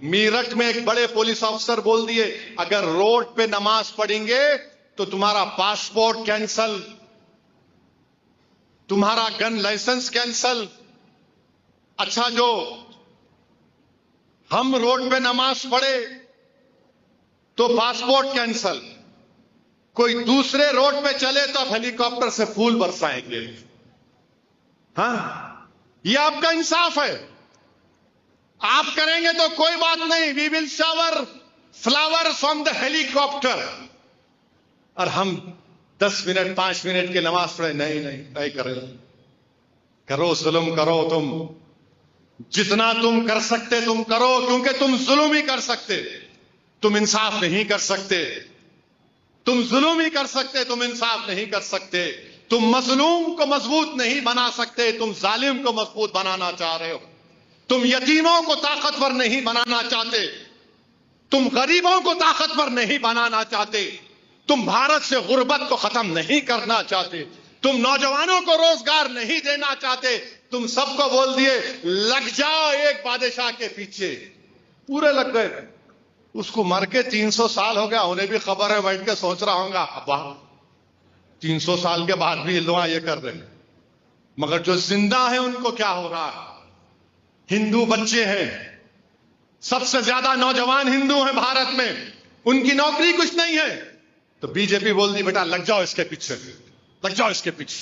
میرٹھ میں ایک بڑے پولیس آفیسر بول دیے اگر روڈ پہ نماز پڑھیں گے تو تمہارا پاسپورٹ کینسل، تمہارا گن لائسنس کینسل۔ اچھا، جو ہم روڈ پہ نماز پڑھے تو پاسپورٹ کینسل، کوئی دوسرے روڈ پہ چلے تو آپ ہیلی کاپٹر سے پھول برسائیں گے۔ ہاں، یہ آپ کا انصاف ہے۔ آپ کریں گے تو کوئی بات نہیں، we will shower flower from the helicopter, اور ہم 10 منٹ 5 منٹ کی نماز پڑھے نہیں کریں۔ کرو، ظلم کرو، تم جتنا تم کر سکتے تم کرو، کیونکہ تم ظلم ہی کر سکتے، تم انصاف نہیں کر سکتے۔ تم ظلم ہی کر سکتے، تم انصاف نہیں کر سکتے۔ تم مظلوم کو مضبوط نہیں بنا سکتے، تم ظالم کو مضبوط بنانا چاہ رہے ہو۔ تم یتیموں کو طاقتور نہیں بنانا چاہتے، تم غریبوں کو طاقتور نہیں بنانا چاہتے، تم بھارت سے غربت کو ختم نہیں کرنا چاہتے، تم نوجوانوں کو روزگار نہیں دینا چاہتے، تم سب کو بول دیے لگ جاؤ ایک بادشاہ کے پیچھے۔ پورے لگ گئے۔ اس کو مر کے 300 سال ہو گیا، انہیں بھی خبر ہے، بیٹھ کے سوچ رہا ہوں گا ابا 300 سال کے بعد بھی دعا یہ کر رہے ہیں، مگر جو زندہ ہیں ان کو کیا ہو رہا ہے؟ ہندو بچے ہیں، سب سے زیادہ نوجوان ہندو ہیں بھارت میں، ان کی نوکری کچھ نہیں ہے، تو بی جے پی بول دی بیٹا لگ جاؤ اس کے پیچھے، لگ جاؤ اس کے پیچھے۔